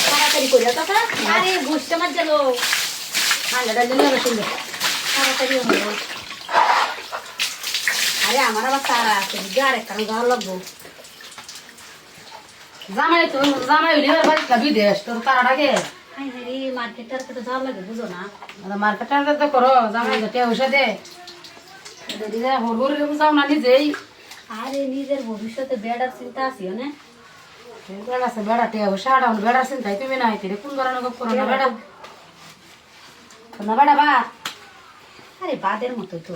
তাড়াতাড়ি করে কথা আরে বুঝতে মার গেল ঠান্ডাটা জন্য শুনবে তাড়াতাড়ি হলো আরে আমার আবার তারা আছে আর একটা যাওয়া লাগবো জামাই তো জামাই হইলে এবার বাড়ি খাবি দেশ তোর তারাটাকে হাই হাই মার্কেট টার্কেটে যাওয়া লাগে বুঝো না মার্কেট টার্কেট তো করো জামাই তো টেউসা দে দিদি হরবর যাও না নিজেই আরে নিজের ভবিষ্যতে বেড়ার চিন্তা আছে না বেড়া আছে বেড়া টেউসা আড়াউন বেড়ার চিন্তাই তুমি নাই তিরে কোন ধরনের গপ করো না বেড়া না বেড়া বা আরে বাদের মতো তো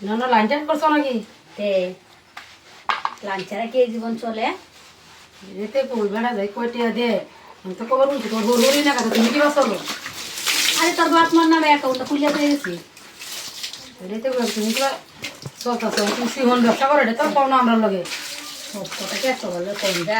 না লাইন টাইন করছো নাকি তে লাঞ্চারা কে জীবন চলে এতে কই বেড়া যাই কয়টিয়া দে আমি তো কবার বলছি তোর হরবরই না কথা তুমি কি বাসলো আরে তোর বাপ মার নামে অ্যাকাউন্টটা খুলে দিয়ে গেছি এতে কই তুমি কি চলতেছ তুমি সিহন ব্যবসা করো এটা তোর পাও না আমরা লগে সব কথা কে চলে কম যা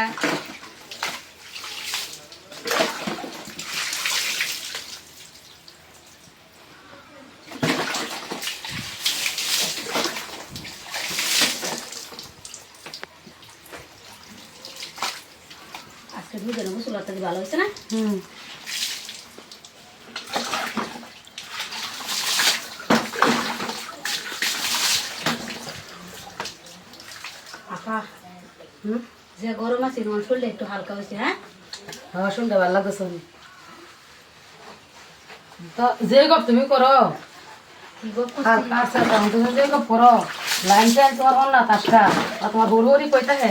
আজকে দুধের মশলাটা ভালো হয়েছে না আপা যে গরম আছে তোমার শরীরটা একটু হালকা হয়েছে হ্যাঁ হ্যাঁ শুনতে ভালো লাগতেছে তো যে গপ তুমি করো কি গো হালকা আছে তুমি যে গপ করো লাইন টাইন তোমার হল না তাসটা আর তোমার হরবরি কইতা হে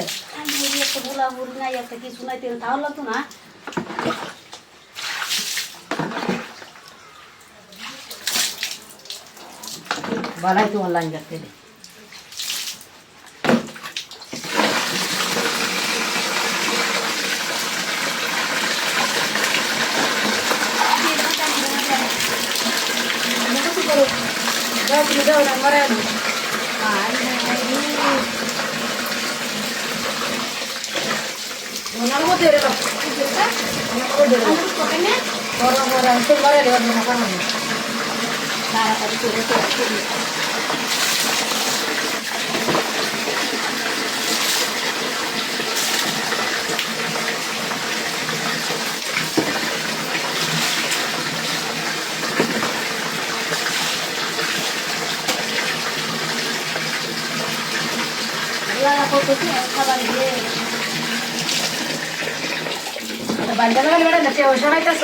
একটা বুলা বুড়ি নাই একটা কিছু নাই তেল তাহলে তো না বালাই তোমার লাইন যাচ্ছে যাও তুমি যাও না মরে না ওনার মধ্যে রে বাপ ওরা মরে তো মরে রে না কারণ তাড়াতাড়ি করে খাবার দিয়ে বাড়িতে গেলে বেড়া না কেউ সরাইতেছ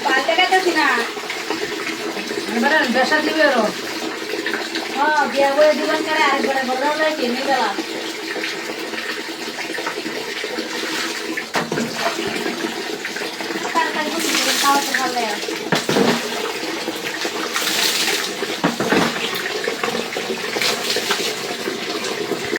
পাল্টে গেছি না বেড়া বেসা দিবে আরো হ্যাঁ বিয়া করে জীবন করে আরেকবার বদলাও লাগে কিনে গেলাম তাড়াতাড়ি খাওয়াতে ভালো লাগে